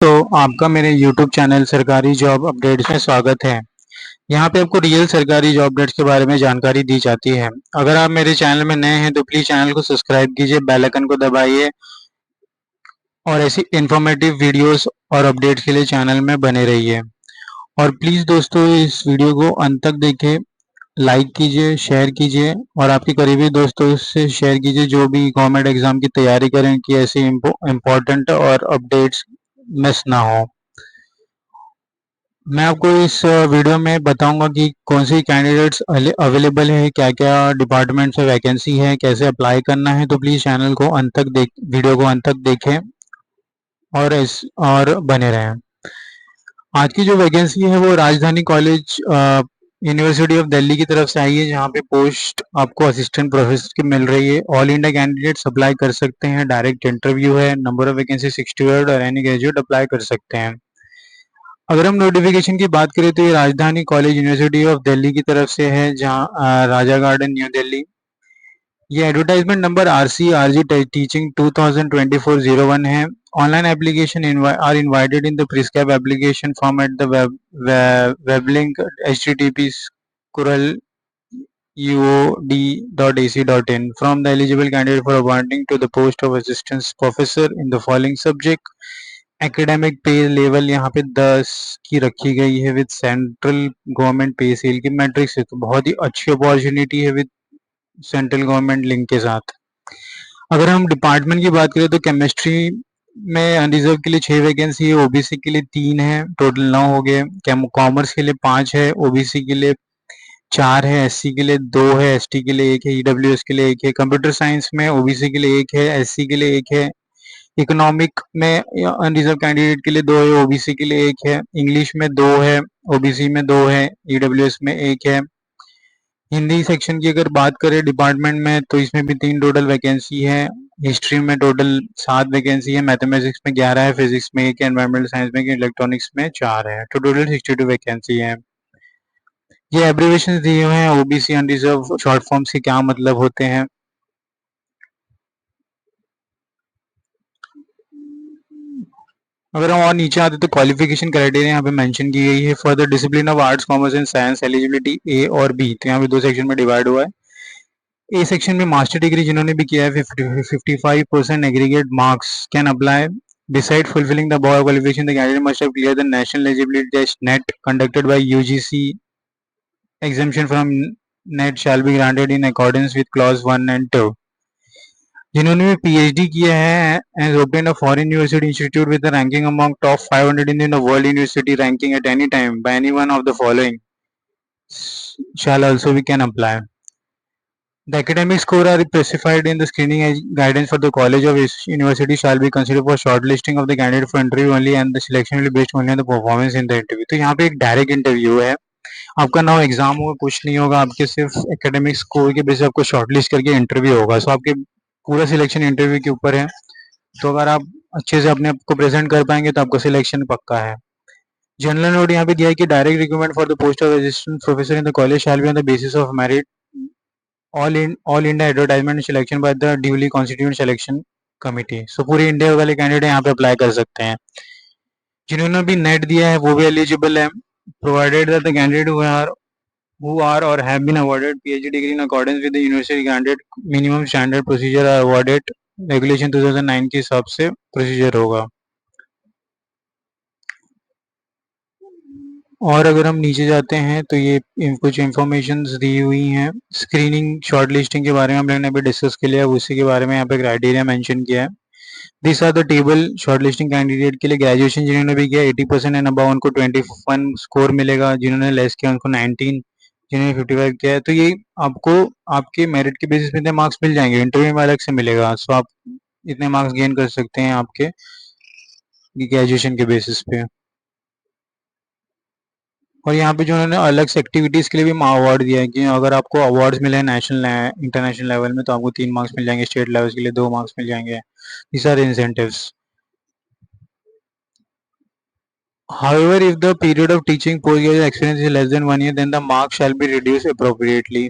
तो आपका मेरे YouTube चैनल सरकारी जॉब अपडेट्स में स्वागत है। यहाँ पे आपको रियल सरकारी जॉब अपडेट्स के बारे में जानकारी दी जाती है। अगर आप मेरे चैनल में नए हैं तो प्लीज़ चैनल को सब्सक्राइब कीजिए, बेल आइकन को दबाइए और ऐसी इन्फॉर्मेटिव वीडियोस और अपडेट्स के लिए चैनल में बने रहिए। और प्लीज़ दोस्तों इस वीडियो को अंत तक देखें, लाइक कीजिए, शेयर कीजिए और आपके करीबी दोस्तों से शेयर कीजिए जो भी गवर्नमेंट एग्जाम की तैयारी करें कि ऐसी इम्पोर्टेंट और अपडेट्स मिस ना हो। मैं आपको इस वीडियो में बताऊंगा कि कौन सी कैंडिडेट्स अवेलेबल है, क्या-क्या डिपार्टमेंट से वैकेंसी है, कैसे अप्लाई करना है। तो प्लीज़ चैनल को अंत तक देख वीडियो को अंत तक देखें और बने रहें। आज की जो वैकेंसी है वो राजधानी कॉलेज यूनिवर्सिटी ऑफ दिल्ली की तरफ से आई है, जहाँ पे पोस्ट आपको असिस्टेंट प्रोफेसर की मिल रही है। ऑल इंडिया कैंडिडेट्स अप्लाई कर सकते हैं, डायरेक्ट इंटरव्यू है, नंबर ऑफ वैकेंसी 68 और एनी ग्रेजुएट अप्लाई कर सकते हैं। अगर हम नोटिफिकेशन की बात करें तो ये राजधानी कॉलेज यूनिवर्सिटी ऑफ दिल्ली की तरफ से है, जहाँ राजा गार्डन न्यू दिल्ली। ये एडवर्टाइजमेंट नंबर RC टीचिंग 2024-01 है। Online application are invited in the prescribe application form at the web link http squirrel uod.ac.in from the eligible candidate for appointing to the post of assistant professor in the following subject। Academic पे level यहाँ पे 10 की रखी गई है with central government पे cell की matrix है, तो बहुत ही अच्छी अपॉर्चुनिटी है विद सेंट्रल गवर्नमेंट लिंक के साथ। अगर हम डिपार्टमेंट की बात करें तो केमिस्ट्री में अनरिजर्व के लिए 6 वैकेंसी है, ओबीसी के लिए 3 है, टोटल 9 हो गए। कॉमर्स के लिए 5 है, ओबीसी के लिए 4 है, एससी के लिए 2 है, एसटी के लिए 1 है, ईडब्ल्यूएस के लिए 1 है। कंप्यूटर साइंस में ओबीसी के लिए 1 है, एससी के लिए 1 है। इकोनॉमिक में अनरिजर्व कैंडिडेट के लिए 2 है, ओबीसी के लिए 1 है। इंग्लिश में 2 है, ओबीसी में 2 है, ईडब्ल्यूएस में 1 है। हिंदी सेक्शन की अगर बात करें डिपार्टमेंट में तो इसमें भी 3 टोटल वैकेंसी है। हिस्ट्री में टोटल 7 वैकेंसी है, मैथमेटिक्स में 11 है, फिजिक्स में 1 है, एनवायरमेंटल साइंस में 1, इलेक्ट्रॉनिक्स में 4 है, तो टोटल 62 वैकेंसी है। ये एब्रीविएशन दिए हुए हैं ओबीसी अनरिजर्व शॉर्ट फॉर्म्स के क्या मतलब होते हैं। अगर हम और नीचे आते तो क्वालिफिकेशन क्राइटेरिया यहाँ पे मेंशन की गई है। For the discipline of arts commerce and science eligibility A और बी, तो यहाँ पे 2 सेक्शन में डिवाइड हुआ है। ए सेक्शन में मास्टर डिग्री जिन्होंने भी किया है 55% aggregate marks can apply. Beside fulfilling the above qualification, the candidate must have cleared the national eligibility test NET conducted by UGC. Exemption from NET shall be granted in accordance with clause 1 and 2। जिन्होंने भी PhD किया है and obtain a foreign university institute with the ranking among top 500 in the world university ranking at any time by any one of the following shall also we can apply। The academic score are specified in the screening guidance for the college of university shall be considered for shortlisting of the candidate for interview only and the selection will be based only on the performance in the interview। तो यहाँ पे एक direct interview है, आपका ना exam होगा, कुछ नहीं होगा, आपके सिर्फ एकेडमिक स्कोर के बेस पे आपको शॉर्टलिस्ट करके इंटरव्यू होगा। सो आपके पूरा सिलेक्शन इंटरव्यू के ऊपर है। तो अगर आप अच्छे से अपने आप को प्रेजेंट कर पाएंगे तो आपका सिलेक्शन पक्का है। जनरल नोट यहाँ पे दिया है कि direct recruitment for the post of assistant professor in the college shall be on the basis of merit all India advertisement selection by the duly constituted selection committee. So पूरे India वाले candidate यहाँ पे apply कर सकते हैं। जिन्होंने भी net दिया है वो भी एलिजिबल है, provided that the candidate who are or have been awarded PhD degree in accordance with the university granted minimum standard procedure are awarded regulation 2009 के हिसाब से प्रोसीजर होगा। और अगर हम नीचे जाते हैं तो ये कुछ इंफॉर्मेशन दी हुई हैं स्क्रीनिंग शॉर्ट लिस्टिंग के बारे में, हम लोगों ने अभी डिस्कस के लिए उसी के बारे में यहाँ पे क्राइटेरिया मेंशन किया है। This are the table short listing candidate के लिए। ग्रेजुएशन जिन्होंने भी किया 80% एंड अबव उनको 21 स्कोर मिलेगा, जिन्होंने लेस किया उनको 19, जिन्होंने 55 किया है तो ये आपको आपके मेरिट के बेसिस पे इतने मार्क्स मिल जाएंगे, इंटरव्यू में अलग से मिलेगा। सो आप इतने मार्क्स गेन कर सकते हैं आपके ग्रेजुएशन के बेसिस पे। और यहाँ पे जो उन्होंने अलग से एक्टिविटीज के लिए भी अवार्ड दिया है कि अगर आपको अवार्ड्स मिले नेशनल इंटरनेशनल लेवल में तो आपको 3 मार्क्स मिल जाएंगे, स्टेट लेवल के लिए 2 मार्क्स मिल जाएंगे। These are incentives. However, if the period of teaching post-graduate experience is less than 1 year, then the marks shall be reduced appropriately।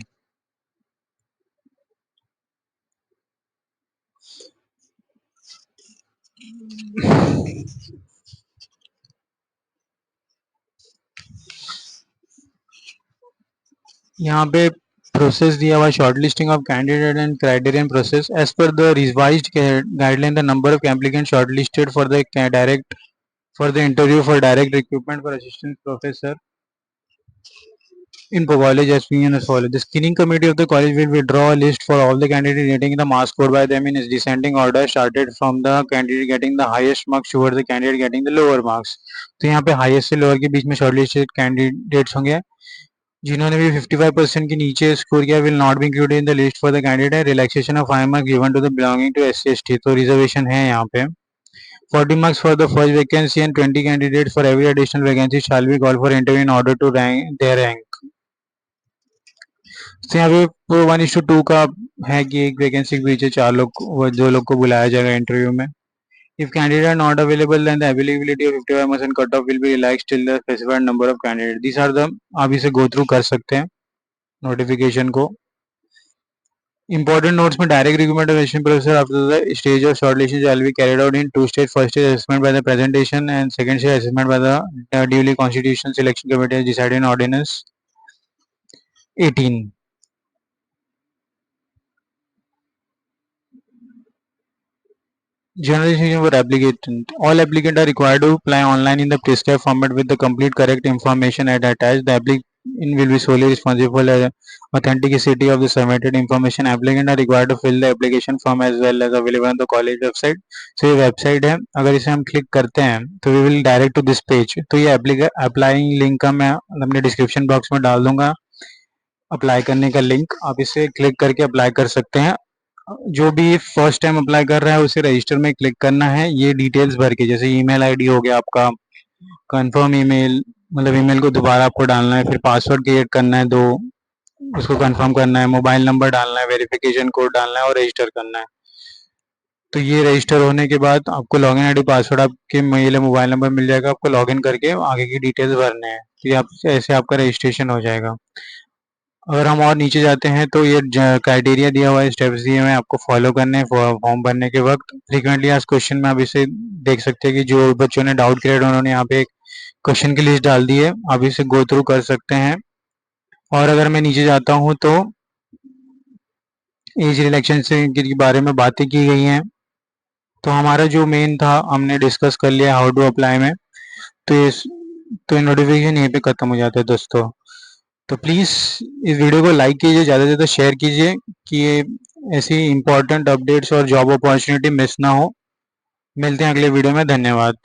यहाँ पे प्रोसेस दिया हुआ shortlisting of candidate and criterion process as per the revised guideline the number of applicant shortlisted for the direct for the interview for direct recruitment for assistant professor in college as being as follows. The screening committee of the college will withdraw a list for all the candidates getting the marks scored by them in its descending order, started from the candidate getting the highest marks towards the candidate getting the lower marks. तो यहाँ पे highest से lower के बीच में shortlisted candidates होंगे जिन्होंने भी 55% के नीचे स्कोर किया will not be included in the list for the candidate relaxation of 5 marks given to the belonging to SC/ST तो रिजर्वेशन है यहाँ पे 40 marks for the first vacancy and 20 candidates for every additional vacancy shall be called for interview in order to rank their rank. तो यहाँ पे 1:2 का है कि एक वैकेंसी के पीछे 4 लोग 2 लोग को बुलाया जाएगा इंटरव्यू में. If candidates are not available, then the availability of 55% cutoff will be relaxed till the specified number of candidates. These are the आप इसे go through कर सकते हैं notification को. Important notes में direct recruitment assessment process after the stage of shortlisting shall be carried out in 2 stages. First stage assessment by the presentation and second stage assessment by the duly constitutional selection committee as decided in ordinance 18. Generalization for applicant. All applicants are required to apply online in the prescribed format with the complete correct information attached. The applicant will be solely responsible for the authenticity of the submitted information. Applicant are required to fill the application form as well as available on the college website. So ये website है, अगर इसे हम click करते हैं तो we will direct to this page. तो ये अप्लाइंग लिंक का मैं अपने डिस्क्रिप्शन बॉक्स में डाल दूंगा अप्लाई करने का लिंक. आप इसे क्लिक करके अप्लाई कर सकते हैं. जो भी फर्स्ट टाइम अप्लाई कर रहा है उसे रजिस्टर में क्लिक करना है. ये डिटेल्स भर के जैसे ईमेल आईडी हो गया आपका, कंफर्म ईमेल मतलब ईमेल को दोबारा आपको डालना है, फिर पासवर्ड क्रिएट करना है 2, उसको कंफर्म करना है, मोबाइल नंबर डालना है, वेरिफिकेशन कोड डालना है और रजिस्टर करना है. तो ये रजिस्टर होने के बाद आपको लॉगिन आईडी पासवर्ड आपके मेल या मोबाइल नंबर मिल जाएगा. आपको लॉगिन करके आगे की डिटेल्स भरने हैं. तो ये आप ऐसे आपका रजिस्ट्रेशन हो जाएगा. अगर हम और नीचे जाते हैं तो ये क्राइटेरिया दिया हुआ है, स्टेप्स दिए हुए हैं आपको फॉलो करने हैं फॉर्म भरने के वक्त. फ्रीक्वेंटली आस्क्ड क्वेश्चन में आप इसे देख सकते हैं कि जो बच्चों ने डाउट क्रिएट उन्होंने यहाँ पे एक क्वेश्चन की लिस्ट डाल दी है. आप इसे गो थ्रू कर सकते हैं. और अगर मैं नीचे जाता हूँ तो एज रिलैक्सेशन से के बारे में बातें की गई हैं. तो हमारा जो मेन था हमने डिस्कस कर लिया हाउ टू अप्लाई में. तो इस तो नोटिफिकेशन यहीं पे खत्म हो जाता है दोस्तों. तो प्लीज़ इस वीडियो को लाइक कीजिए, ज़्यादा से ज़्यादा शेयर कीजिए कि ये ऐसी इंपॉर्टेंट अपडेट्स और जॉब अपॉर्चुनिटी मिस ना हो. मिलते हैं अगले वीडियो में. धन्यवाद.